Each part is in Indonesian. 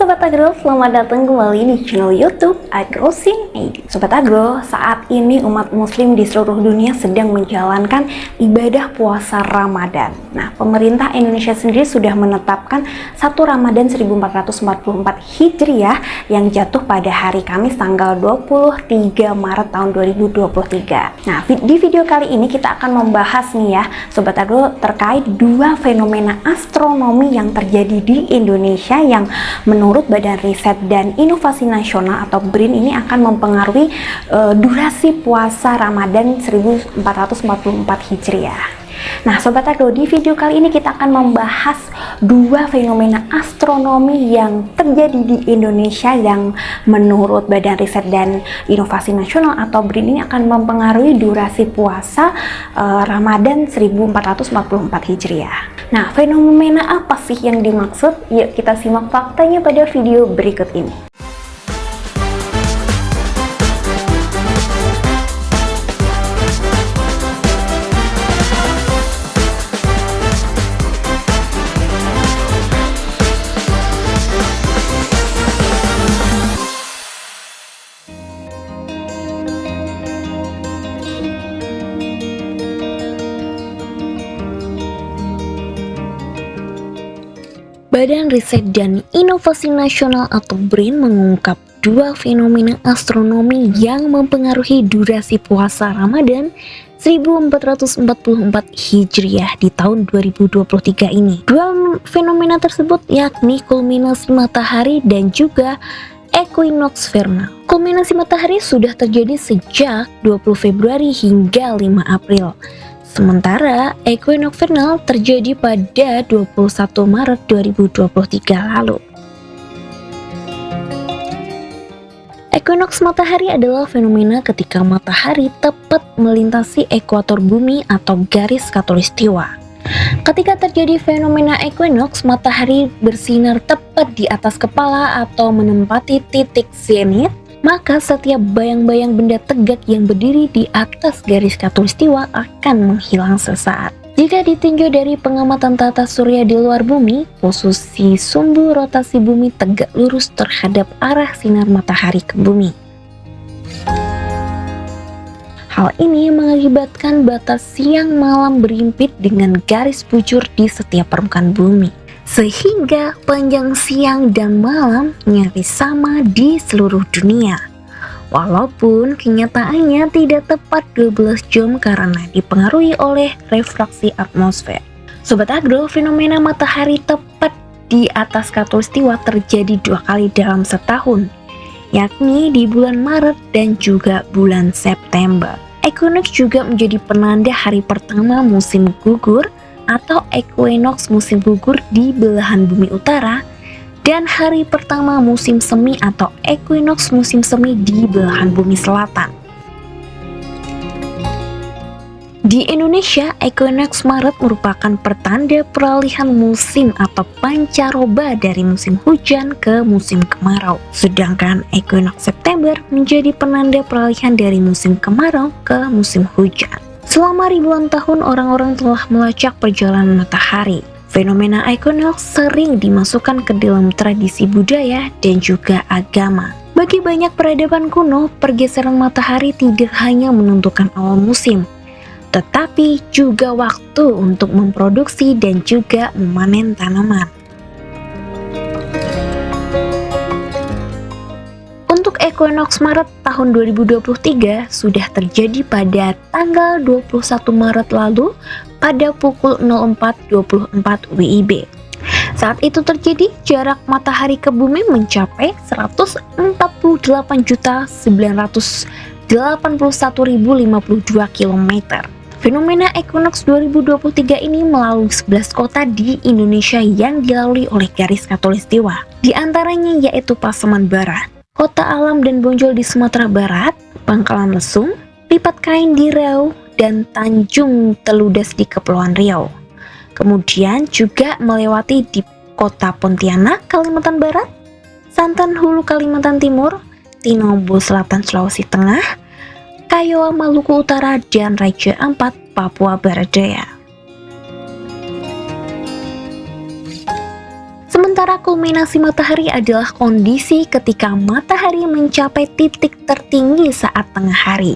Sobat Agro, selamat datang kembali di channel YouTube Agrosin ID. Sobat Agro, saat ini umat muslim di seluruh dunia sedang menjalankan ibadah puasa Ramadan. Nah, pemerintah Indonesia sendiri sudah menetapkan 1 Ramadan 1444 Hijriah yang jatuh pada hari Kamis tanggal 23 Maret tahun 2023. Nah, di video kali ini kita akan membahas nih ya, Sobat Agro, terkait dua fenomena astronomi yang terjadi di Indonesia yang menurut Badan Riset dan Inovasi Nasional atau BRIN ini akan mempengaruhi durasi puasa Ramadan 1444 Hijriah. Nah, Sobat Agro, di video kali ini kita akan membahas dua fenomena astronomi yang terjadi di Indonesia yang menurut Badan Riset dan Inovasi Nasional atau BRIN ini akan mempengaruhi durasi puasa Ramadan 1444 Hijriah. Nah, fenomena apa sih yang dimaksud? Yuk kita simak faktanya pada video berikut ini. Badan Riset dan Inovasi Nasional atau BRIN mengungkap dua fenomena astronomi yang mempengaruhi durasi puasa Ramadan 1444 Hijriah di tahun 2023 ini. Dua fenomena tersebut yakni kulminasi matahari dan juga equinox vernal. Kulminasi matahari sudah terjadi sejak 20 Februari hingga 5 April. Sementara equinox vernal terjadi pada 21 Maret 2023 lalu. Equinox matahari adalah fenomena ketika matahari tepat melintasi ekuator bumi atau garis khatulistiwa. Ketika terjadi fenomena equinox, matahari bersinar tepat di atas kepala atau menempati titik zenit. Maka setiap bayang-bayang benda tegak yang berdiri di atas garis khatulistiwa akan menghilang sesaat. Jika ditinjau dari pengamatan tata surya di luar bumi, posisi sumbu rotasi bumi tegak lurus terhadap arah sinar matahari ke bumi. Hal ini mengakibatkan batas siang malam berimpit dengan garis bujur di setiap permukaan bumi, sehingga panjang siang dan malam nyaris sama di seluruh dunia. Walaupun kenyataannya tidak tepat 12 jam karena dipengaruhi oleh refraksi atmosfer. Sobat Agro, fenomena matahari tepat di atas khatulistiwa terjadi 2 kali dalam setahun, yakni di bulan Maret dan juga bulan September. Equinox juga menjadi penanda hari pertama musim gugur atau equinox musim gugur di belahan bumi utara dan hari pertama musim semi atau equinox musim semi di belahan bumi selatan. Di Indonesia, equinox Maret merupakan pertanda peralihan musim atau pancaroba dari musim hujan ke musim kemarau. Sedangkan equinox September menjadi penanda peralihan dari musim kemarau ke musim hujan. Selama ribuan tahun orang-orang telah melacak perjalanan matahari. Fenomena equinox sering dimasukkan ke dalam tradisi budaya dan juga agama. Bagi banyak peradaban kuno, pergeseran matahari tidak hanya menentukan awal musim, tetapi juga waktu untuk memproduksi dan juga memanen tanaman. Untuk equinox Maret tahun 2023 sudah terjadi pada tanggal 21 Maret lalu pada pukul 04.24 WIB. Saat itu terjadi, jarak matahari ke bumi mencapai 148.981.052 km. Fenomena equinox 2023 ini melalui 11 kota di Indonesia yang dilalui oleh garis khatulistiwa. Di antaranya yaitu Pasaman Barat, Kota Alam dan Bonjol di Sumatera Barat, Pangkalan Lesung, Lipat Kain di Riau, dan Tanjung Teludas di Kepulauan Riau. Kemudian juga melewati di Kota Pontianak, Kalimantan Barat, Santan Hulu, Kalimantan Timur, Tinombol Selatan, Sulawesi Tengah, Kayoa, Maluku Utara, dan Raja Ampat, Papua Barat Daya. Sementara kulminasi matahari adalah kondisi ketika matahari mencapai titik tertinggi saat tengah hari.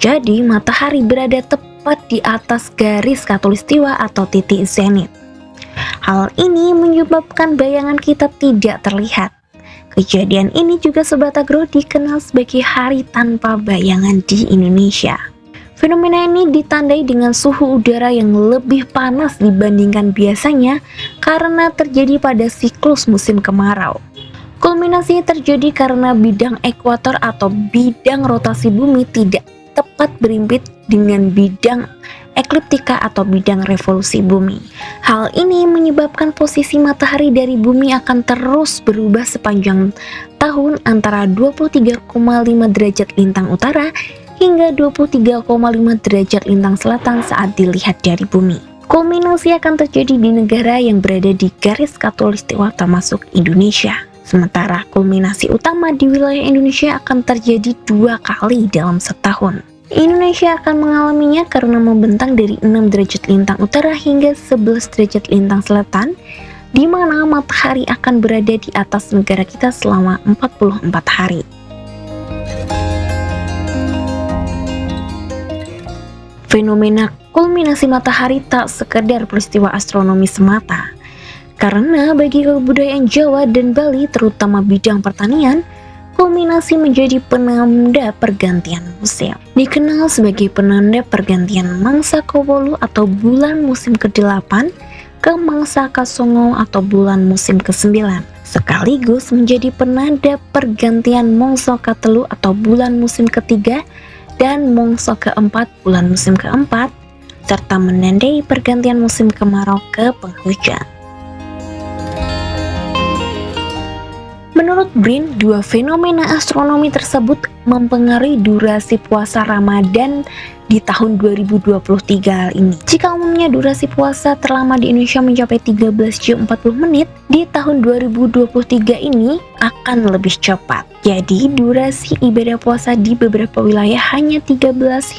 Jadi matahari berada tepat di atas garis khatulistiwa atau titik zenit. Hal ini menyebabkan bayangan kita tidak terlihat. Kejadian ini juga Sobat Agro dikenal sebagai hari tanpa bayangan di Indonesia. Fenomena ini ditandai dengan suhu udara yang lebih panas dibandingkan biasanya karena terjadi pada siklus musim kemarau. Kulminasi terjadi karena bidang ekuator atau bidang rotasi bumi tidak tepat berimpit dengan bidang ekliptika atau bidang revolusi bumi. Hal ini menyebabkan posisi matahari dari bumi akan terus berubah sepanjang tahun antara 23,5 derajat lintang utara hingga 23,5 derajat lintang selatan saat dilihat dari bumi. Kulminasi akan terjadi di negara yang berada di garis khatulistiwa termasuk Indonesia. Sementara kulminasi utama di wilayah Indonesia akan terjadi 2 kali dalam setahun. Indonesia akan mengalaminya karena membentang dari 6 derajat lintang utara hingga 11 derajat lintang selatan, di mana matahari akan berada di atas negara kita selama 44 hari. Fenomena kulminasi matahari tak sekedar peristiwa astronomi semata, karena bagi kebudayaan Jawa dan Bali, terutama bidang pertanian, kulminasi menjadi penanda pergantian musim. Dikenal sebagai penanda pergantian mangsa Kowolu atau bulan musim ke-8 ke mangsa Kasongo atau bulan musim ke-9, sekaligus menjadi penanda pergantian mangsa Katelu atau bulan musim ke-3 dan mangsa ke-4 bulan musim ke-4, serta menandai pergantian musim kemarau ke penghujan. Menurut BRIN, 2 fenomena astronomi tersebut mempengaruhi durasi puasa Ramadan di tahun 2023 ini. Jika umumnya durasi puasa terlama di Indonesia mencapai 13 jam 40 menit, di tahun 2023 ini akan lebih cepat. Jadi durasi ibadah puasa di beberapa wilayah hanya 13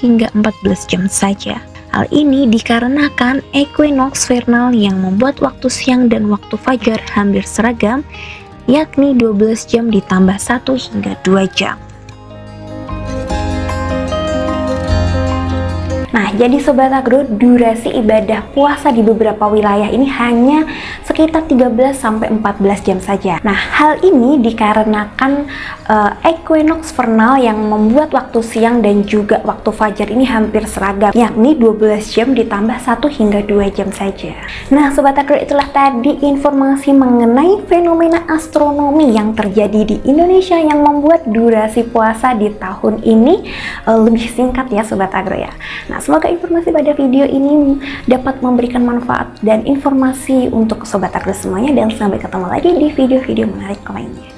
hingga 14 jam saja. Hal ini dikarenakan equinox vernal yang membuat waktu siang dan waktu fajar hampir seragam, yakni 12 jam ditambah 1 hingga 2 jam. Nah, jadi Sobat Agro, durasi ibadah puasa di beberapa wilayah ini hanya sekitar 13-14 jam saja. Nah, hal ini dikarenakan equinox vernal yang membuat waktu siang dan juga waktu fajar ini hampir seragam, yakni 12 jam ditambah 1 hingga 2 jam saja. Nah, Sobat Agro, itulah tadi informasi mengenai fenomena astronomi yang terjadi di Indonesia yang membuat durasi puasa di tahun ini lebih singkat ya Sobat Agro ya. Nah, semoga informasi pada video ini dapat memberikan manfaat dan informasi untuk Sobat Agro semuanya, dan sampai ketemu lagi di video-video menarik lainnya.